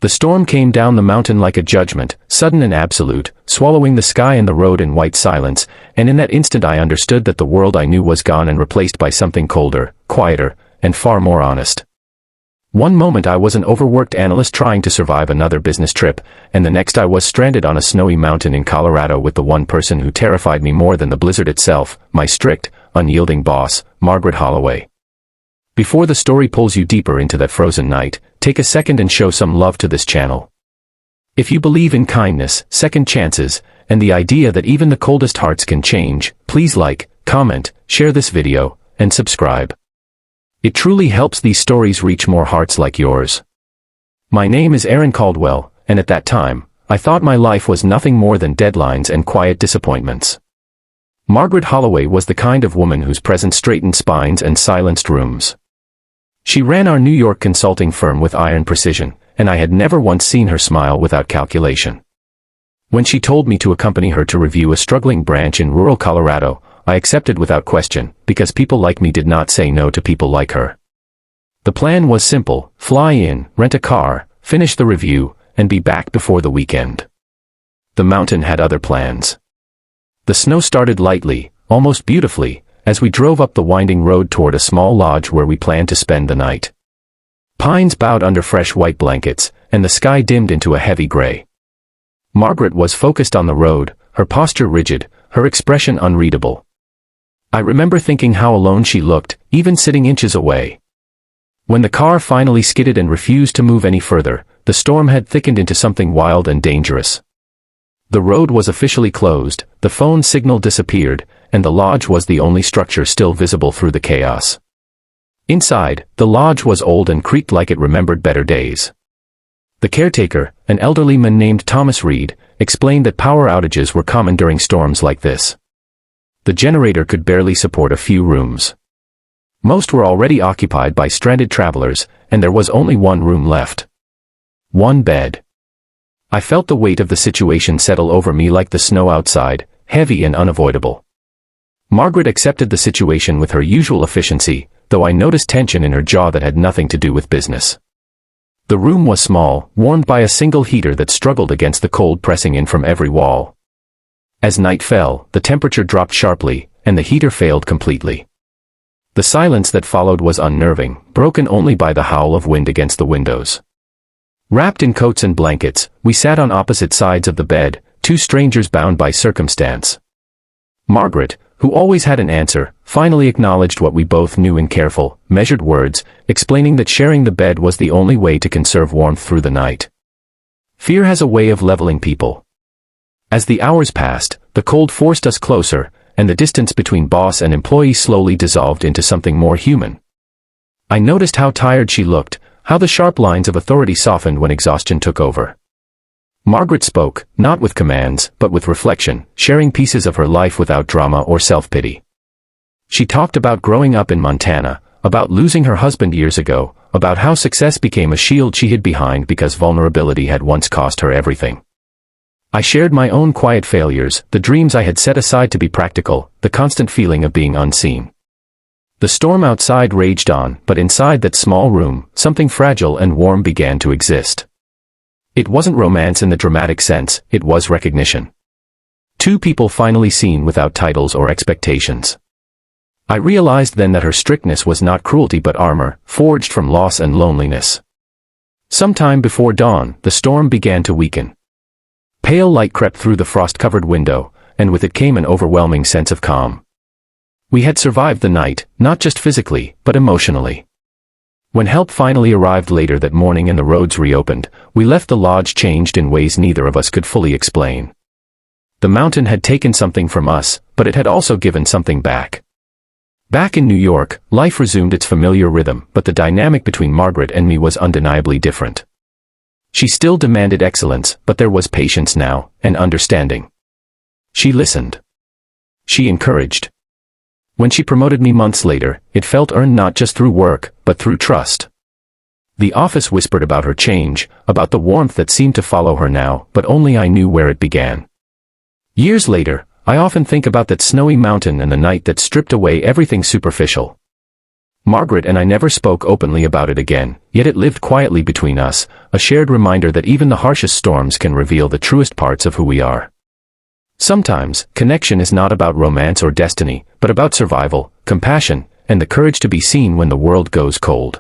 The storm came down the mountain like a judgment, sudden and absolute, swallowing the sky and the road in white silence, and in that instant I understood that the world I knew was gone and replaced by something colder, quieter, and far more honest. One moment I was an overworked analyst trying to survive another business trip, and the next I was stranded on a snowy mountain in Colorado with the one person who terrified me more than the blizzard itself, my strict, unyielding boss, Margaret Holloway. Before the story pulls you deeper into that frozen night, take a second and show some love to this channel. If you believe in kindness, second chances, and the idea that even the coldest hearts can change, please like, comment, share this video, and subscribe. It truly helps these stories reach more hearts like yours. My name is Aaron Caldwell, and at that time, I thought my life was nothing more than deadlines and quiet disappointments. Margaret Holloway was the kind of woman whose presence straightened spines and silenced rooms. She ran our New York consulting firm with iron precision, and I had never once seen her smile without calculation. When she told me to accompany her to review a struggling branch in rural Colorado, I accepted without question, because people like me did not say no to people like her. The plan was simple: fly in, rent a car, finish the review, and be back before the weekend. The mountain had other plans. The snow started lightly, almost beautifully, as we drove up the winding road toward a small lodge where we planned to spend the night. Pines bowed under fresh white blankets, and the sky dimmed into a heavy gray. Margaret was focused on the road, her posture rigid, her expression unreadable. I remember thinking how alone she looked, even sitting inches away. When the car finally skidded and refused to move any further, the storm had thickened into something wild and dangerous. The road was officially closed, the phone signal disappeared, and the lodge was the only structure still visible through the chaos. Inside, the lodge was old and creaked like it remembered better days. The caretaker, an elderly man named Thomas Reed, explained that power outages were common during storms like this. The generator could barely support a few rooms. Most were already occupied by stranded travelers, and there was only one room left. One bed. I felt the weight of the situation settle over me like the snow outside, heavy and unavoidable. Margaret accepted the situation with her usual efficiency, though I noticed tension in her jaw that had nothing to do with business. The room was small, warmed by a single heater that struggled against the cold pressing in from every wall. As night fell, the temperature dropped sharply, and the heater failed completely. The silence that followed was unnerving, broken only by the howl of wind against the windows. Wrapped in coats and blankets, we sat on opposite sides of the bed, two strangers bound by circumstance. Margaret, who always had an answer, finally acknowledged what we both knew in careful, measured words, explaining that sharing the bed was the only way to conserve warmth through the night. Fear has a way of leveling people. As the hours passed, the cold forced us closer, and the distance between boss and employee slowly dissolved into something more human. I noticed how tired she looked, how the sharp lines of authority softened when exhaustion took over. Margaret spoke, not with commands, but with reflection, sharing pieces of her life without drama or self-pity. She talked about growing up in Montana, about losing her husband years ago, about how success became a shield she hid behind because vulnerability had once cost her everything. I shared my own quiet failures, the dreams I had set aside to be practical, the constant feeling of being unseen. The storm outside raged on, but inside that small room, something fragile and warm began to exist. It wasn't romance in the dramatic sense, it was recognition. Two people finally seen without titles or expectations. I realized then that her strictness was not cruelty but armor, forged from loss and loneliness. Sometime before dawn, the storm began to weaken. Pale light crept through the frost-covered window, and with it came an overwhelming sense of calm. We had survived the night, not just physically, but emotionally. When help finally arrived later that morning and the roads reopened, we left the lodge changed in ways neither of us could fully explain. The mountain had taken something from us, but it had also given something back. Back in New York, life resumed its familiar rhythm, but the dynamic between Margaret and me was undeniably different. She still demanded excellence, but there was patience now, and understanding. She listened. She encouraged. When she promoted me months later, it felt earned not just through work, but through trust. The office whispered about her change, about the warmth that seemed to follow her now, but only I knew where it began. Years later, I often think about that snowy mountain and the night that stripped away everything superficial. Margaret and I never spoke openly about it again, yet it lived quietly between us, a shared reminder that even the harshest storms can reveal the truest parts of who we are. Sometimes, connection is not about romance or destiny, but about survival, compassion, and the courage to be seen when the world goes cold.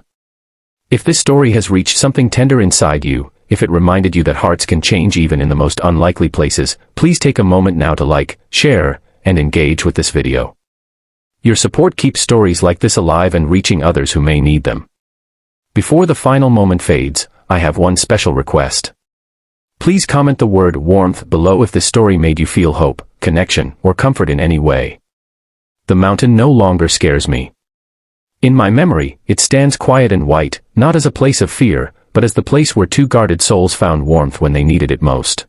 If this story has reached something tender inside you, if it reminded you that hearts can change even in the most unlikely places, please take a moment now to like, share, and engage with this video. Your support keeps stories like this alive and reaching others who may need them. Before the final moment fades, I have one special request. Please comment the word warmth below if this story made you feel hope, connection, or comfort in any way. The mountain no longer scares me. In my memory, it stands quiet and white, not as a place of fear, but as the place where two guarded souls found warmth when they needed it most.